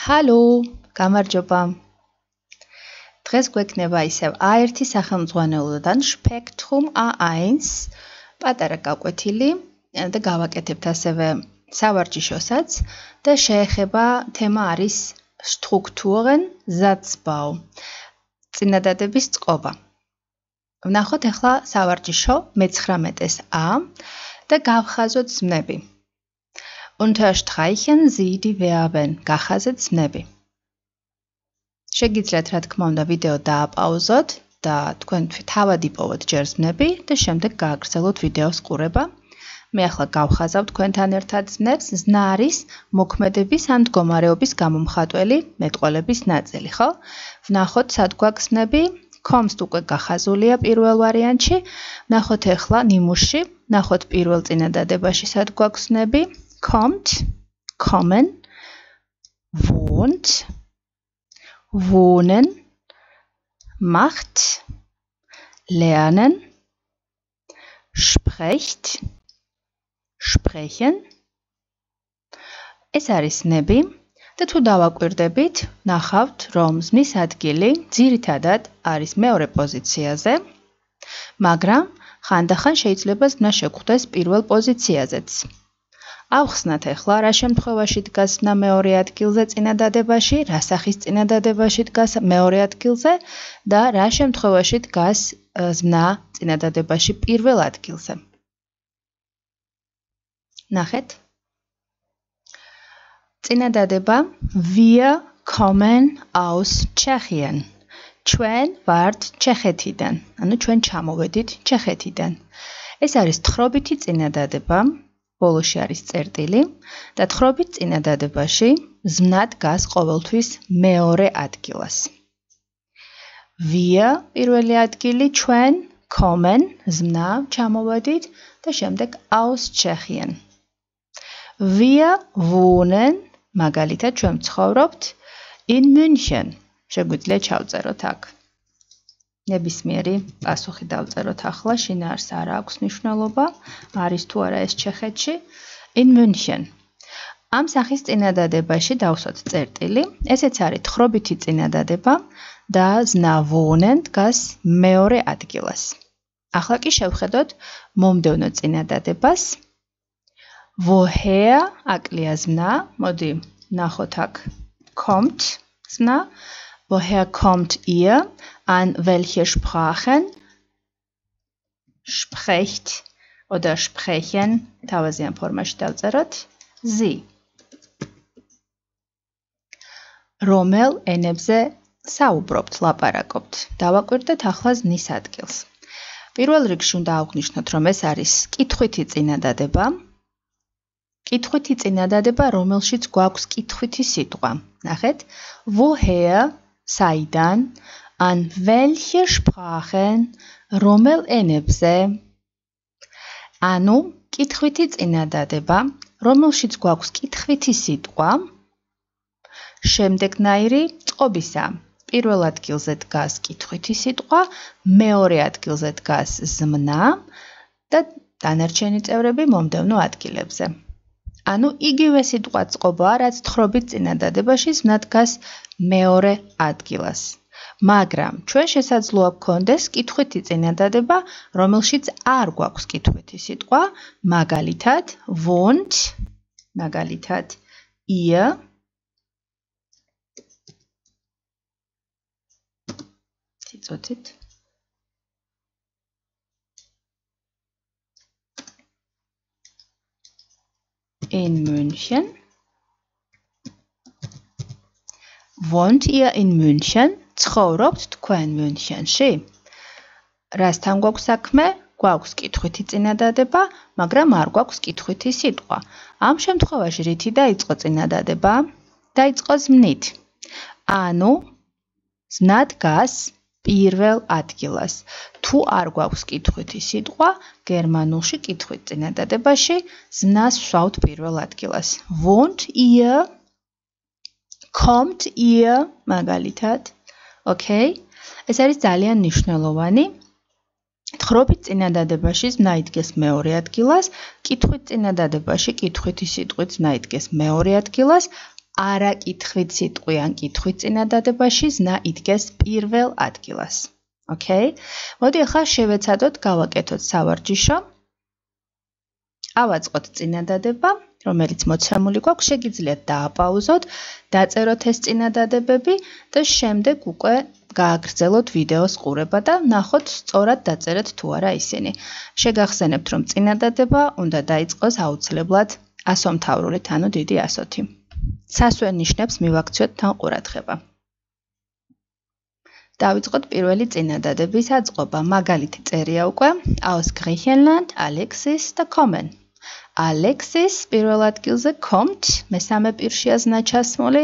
ჰალო, გამარჯობა. დღეს გვექნება ისევ A1 სახელმძღვანელოდან Spektrum A1 პატარა გაკვეთილი და გავაკეთებთ ასევე სავარჯიშოსაც და შეეხება თემა არის Strukturen Satzbau. წინადადების წყობა. ვნახოთ ახლა სავარჯიშო მე-19-ეს A და გავხაზოთ ზმნები. Unterstreichen Sie die Verben. გახაზეთ ზმნები. შეგიძლიათ რა თქმა უნდა ვიდეო დააპაუზოთ და თქვენ თავად იპოვოთ ჯერ ზმნები და შემდეგ გააგრძელოთ ვიდეოს ყურება. მე ახლა გავხაზავ თქვენთან ერთად ზმნებს. ზნა არის მოქმედების ან მდგომარეობის გამომხატველი მეტყველების ნაწილი, ხო? ვნახოთ სად გვაქვს ზმნები. Komst უკვე გახაზულია პირველ ვარიანტში. ვნახოთ ახლა ნიმუშში. ვნახოთ პირველ წინადადებაში სად გვაქვს ზმნები. Kommt, kommen, wohnt, wohnen, macht, lernen, spricht, sprechen. ეს არის ზმნები და თუ დავაკვირდებით, ნახავთ, რომ ზმნის ადგილი ძირითადად არის მეორე პოზიციაზე, მაგრამ ხანდახან შეიძლება ზმნა შეგვხვდეს პირველ პოზიციაზეც. ავხსნათ ახლა რა შემთხვევაში დგას ზმნა მეორე ადგილზე წინადადებაში, რა სახის წინადადებაში დგას მეორე ადგილზე და რა შემთხვევაში დგას ზმნა წინადადებაში პირველ ადგილზე. ნახეთ. წინადადება Wir kommen aus Tschechien. ჩვენ ვართ ჩეხეთიდან, ანუ ჩვენ ჩამოვედით ჩეხეთიდან. ეს არის თხრობითი წინადადება. ბოლოში არის წერტილი და თხრობით წინადადებაში ზმნა დგას ყოველთვის მეორე ადგილას. Wir პირველი ადგილი ჩვენ, kommen ზმნა ჩამოვედით და შემდეგ aus Tschechien. Wir wohnen მაგალითად ჩვენ ცხოვრობთ in München. შეგვიძლია ჩავწეროთ აქ. ნებისმიერი პასუხი დავწეროთ ახლა, შინაარს არ აქვს მნიშვნელობა, არის თუ არა ეს ჩეხეთში, in München. ამ სახის წინადადებაში დავსვათ წერტილი, ესეც არის თხრობითი წინადადება და ზნა wohnen დგას მეორე ადგილას. ახლა კი შევხედოთ მომდევნო წინადადებას. Woher აკლია ზმნა, მოდი ნახოთ აქ kommt ზმნა. Woher kommt ihr? An welche Sprachen spricht oder sprechen? თავაზიან ფორმაში დავწეროთ Sie. რომელ ენებზე საუბრობთ, ლაპარაკობთ? დავაკვირდეთ ახლა ზმნის ადგილს. პირველ რიგში უნდა აღვნიშნოთ, რომ ეს არის კითხვითი წინადადება. კითხვითი წინადადება, რომელშიც გვაქვს კითხვითი სიტყვა. ნახეთ. Woher საიდან, an welche Sprachen, რომელ ენებზე. ანუ, კითხვითი წინადადება, რომელშიც გვაქვს კითხვითი სიტყვა, შემდეგნაირი წყობისა. პირველ ადგილზე დგას კითხვითი სიტყვა, მეორე ადგილზე დგას ზმნა და დანარჩენი წევრები მომდევნო ადგილებზე. ანუ იგივე სიტყვა წყობაა, რაც თხრობით წინადადებაში ზმნა დგას მეორე ადგილას. მაგრამ ჩვენ შესაძლოა გქონდეს კითხვითი წინადადება, რომელშიც არ გვაქვს კითხვითი სიტყვა, მაგალითად wohnt, მაგალითად ihr, ციცოთით. In München. Wohnt ihr in München? ცხოვრობთ თქვენ Münchenში? რასთან გვაქვს საქმე? გვაქვს კითხვითი წინადადება, მაგრამ არ გვაქვს კითხვითი სიტყვა. ამ შემთხვევაში რითი დაიწყო წინადადება? დაიწყო ზმნით. ანუ ზმნა დგას პირველ ადგილას. თუ არ გვაქვს კითხვითი სიტყვა, გერმანულში კითხვით წინადადებაში ზმნას ვსვავთ პირველ ადგილას. Wohnt ihr? Kommt ihr? მაგალითად. Okay? ეს არის ძალიან მნიშვნელოვანი. თხრობით წინადადებაში ზმნა იდგეს მეორე ადგილას, კითხვით წინადადებაში კითხვითი სიტყვით ზმნა იდგეს მეორე ადგილას, არა კითხვით სიტყვი ან კითხვით წინადადებაში ზნა იდგეს პირველ ადგილას. Okay? მოდი ახლა შევეცადოთ გავაკეთოთ სავარჯიშო. ავაწყოთ წინადადება, რომელიც მოცემული გვაქვს, შეგიძლიათ დააპაუზოთ, დაწეროთ ეს წინადადებები და შემდეგ უკვე გააგრძელოთ ვიდეოს ყურება და ნახოთ სწორად დაწერეთ თუ არა ისინი. შეგახსენებთ, რომ წინადადება უნდა დაიწყოს აუცილებლად ასომთავრულით, ანუ დიდი ასოთი. სასვე ნიშნებს მივაქციოთ თან ყურადღება. დავიწყოთ პირველი წინადადების აწყობა. მაგალითი წერია უკვე aus Griechenland, Alexis და Komen. Alexis პირველ ადგილზე kommt, მესამე პირშია ზნა ჩასმული,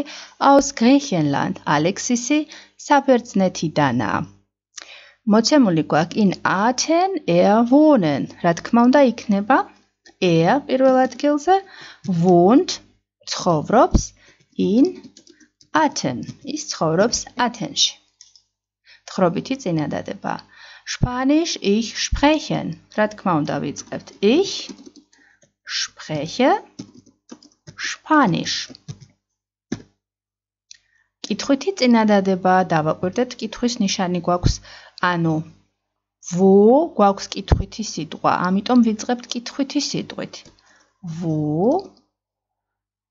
aus Griechenland. Alexisi საბერძნეთიდანაა. მოცემული გვაქვს in Athen wohnen. რა თქმა უნდა იქნება პირველ ადგილზე wohnt ცხოვრობს in Athen. ის ცხოვრობს ათენში. თხრობითი წინადადება. Spanisch ich sprechen. რა თქმა უნდა ვიწყებთ ich spreche Spanisch. კითხვითი წინადადება დავაკვირდეთ კითხვის ნიშანი გვაქვს, ანუ wo გვაქვს კითხვითი სიტყვა, ამიტომ ვიწყებთ კითხვითი სიტყვით. Wo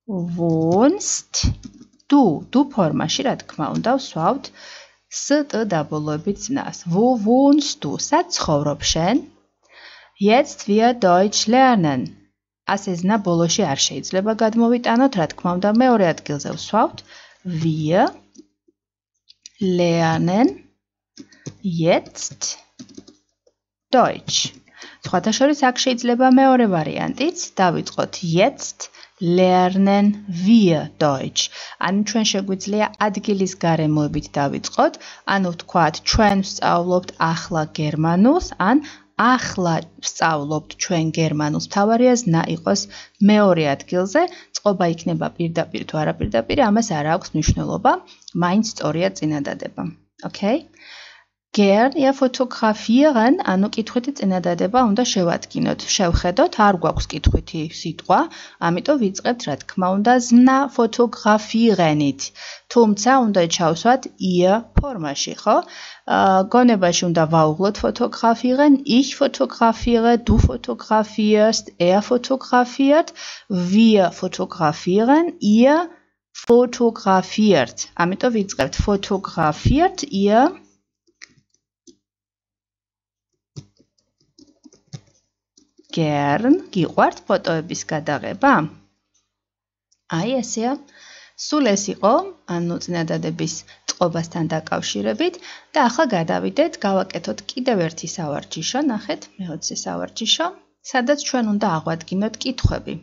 wohnst du? Du ფორმაში რა თქმა უნდა ვსვავთ st დაბოლოებით ზნას. Wo wohnst du? სად ცხოვრობ შენ? Jetzt wir Deutsch lernen. ასე ზნა ბოლოში არ შეიძლება გადმოვიტანოთ, რა თქმა უნდა მეორე ადგილზე ვსვავთ. Wir lernen jetzt Deutsch. სხვათა შორის აქ შეიძლება მეორე ვარიანტიც, დავიწყოთ jetzt lernen wir Deutsch. ანუ ჩვენ შეგვიძლია ადგილის გარემოებით დავიწყოთ, ანუ ვთქვათ ჩვენ ვსწავლობთ ახლა გერმანულს, ან ახლა ვსწავლობთ ჩვენ გერმანულს. მთავარია ზნა იყოს მეორე ადგილზე, წყობა იქნება პირდაპირ თუ არა პირდაპირ, ამას არ აქვს მნიშვნელობა, მაინც სწორია წინადადება. Okay? Gern ja fotografieren, ანუ კითხვითი წინადადება უნდა შევადგინოთ. შევხედოთ, არ გვაქვს კითხვითი სიტყვა, ამიტომ ვიწყებთ რა თქმა უნდა ზნა fotografieren-ით. თუმცა უნდა ჩავსვათ ihr ფორმაში, ხო? გონებაში უნდა ვაუღლოთ fotografieren, ich fotografiere, du fotografierst, er fotografiert, wir fotografieren, ihr fotografiert. ამიტომ ვიწყებთ fotografiert, ihr gern გიყვართ ფოტოების გადაღება? აი ესეა. სულ ეს იყო, ანუ წინადადების წყობასთან დაკავშირებით და ახლა გადავიდეთ, გავაკეთოთ კიდევ ერთი სავარჯიშო, ნახეთ, მე-20 სავარჯიშო, სადაც ჩვენ უნდა აღვადგინოთ კითხვები.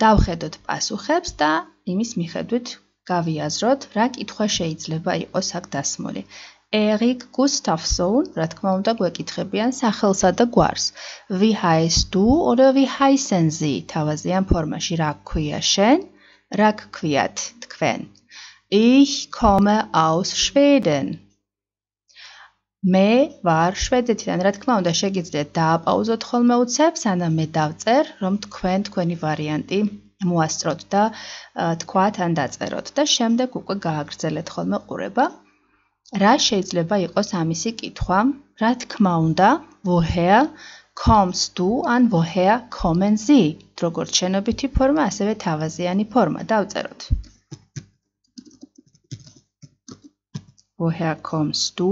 დავხედოთ პასუხებს და იმის მიხედვით გავიაზროთ, რა კითხვა შეიძლება იყოს აქ დასმული. Erik Gustafsson, რა თქმა უნდა გვეკითხებიან სახელსა და გვარს. Wie heißt du oder wie heißen Sie? თავაზიან ფორმაში რა გქვია შენ, რა გქვიათ თქვენ. Ich komme aus Schweden. მე ვარ შვედეთიდან. რა თქმა უნდა შეგიძლიათ დააპაუზოთ ხოლმე უცებს, ან მე დავწერ, რომ თქვენი ვარიანტი მოასწროთ და თქვათ ან დაწეროთ და შემდეგ უკვე გააგრძელეთ ხოლმე ყურება. რა შეიძლება იყოს ამისი კითხვა? რა თქმა უნდა, woher kommst du an woher kommen Sie? როგორც შენობითი ფორმა, ასევე თავაზიანი ფორმა. დავწეროთ. Woher kommst du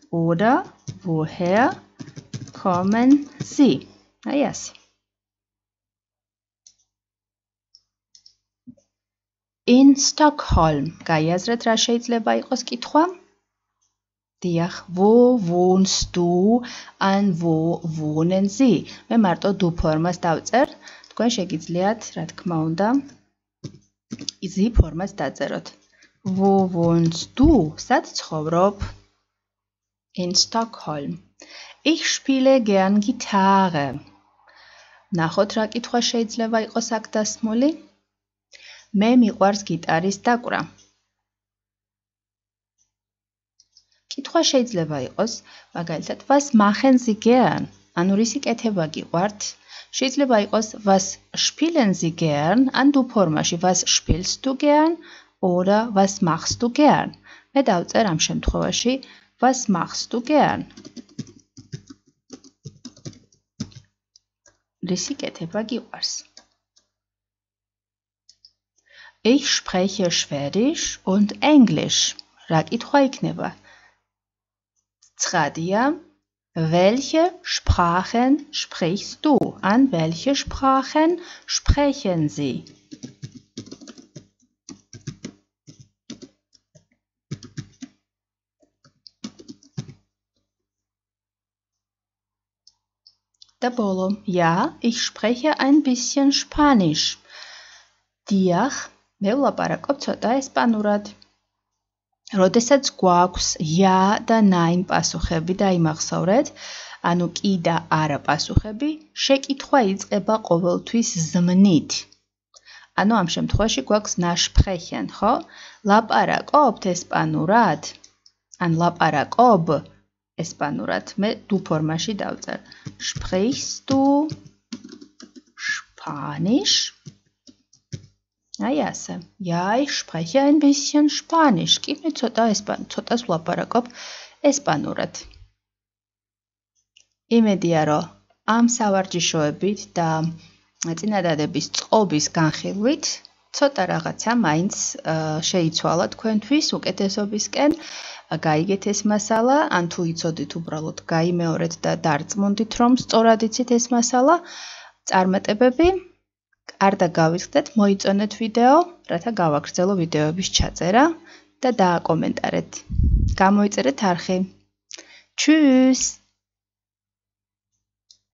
oder woher kommen Sie? აი ასე. In Stockholm. გაიაზრეთ რა შეიძლება იყოს კითხვა? Diach, wo wohnst du an wo wohnen Sie? მე მარტო du ფორმას დავწერ. თქვენ შეგიძლიათ, რა თქმა უნდა, Sie ფორმას დაწეროთ. Wo wohnst du? სად ცხოვრობ? In Stockholm. Ich spiele gern Gitarre. ნახოთ რა კითხვა შეიძლება იყოს აქ დასმული. მე მიყვარს გიტარის დაკვრა. კითხვა შეიძლება იყოს, მაგალითად, was machen Sie gern? ანუ რისი კეთება გიყვართ? შეიძლება იყოს was spielen Sie gern? ან du ფორმაში was spielst du gern? oder was machst du gern? მე დავწერ ამ შემთხვევაში was machst du gern? რისი კეთება გიყვარს? Ich spreche Schwedisch und Englisch. რა კითხვა იქნება? ცხადია, welche Sprachen sprichst du? An welche Sprachen sprechen Sie? Da bolo. Ja, ich spreche ein bisschen Spanisch. Diach, მე ვლაპარაკობ ცოტა ესპანურად. როდესაც გვაქვს ja და nein პასუხები და იმახსოვრეთ, ანუ კი და არა პასუხები, შეკითხვა იწყება ყოველთვის ზმნით. ანუ ამ შემთხვევაში გვაქვს nasprechen, ხო? ლაპარაკობთ ესპანურად? ან ლაპარაკობ ესპანურად? მე du ფორმაში დავწერ. Sprichst du Spanisch? Ai ასე. Ja, ich spreche ein bisschen Spanisch. კი მე ცოტას ვლაპარაკობ ესპანურად. იმედია, რომ ამ სავარჯიშოებით და წინადადების წყობის განხილვით ცოტა რაღაცა მაინც შეიცვალა თქვენთვის უკეთესობისკენ. გაიგეთ ეს მასალა, ან თუ იცოდით უბრალოდ გაიმეორეთ და დარწმუნდით, რომ სწორად იცით ეს მასალა, წარმატებები. არ გავიხდეთ, მოიწონეთ ვიდეო, რათა გავაგრძელო ვიდეოების ჩაწერა და დააკომენტარეთ. გამოიწერეთ არხი. Tschüss!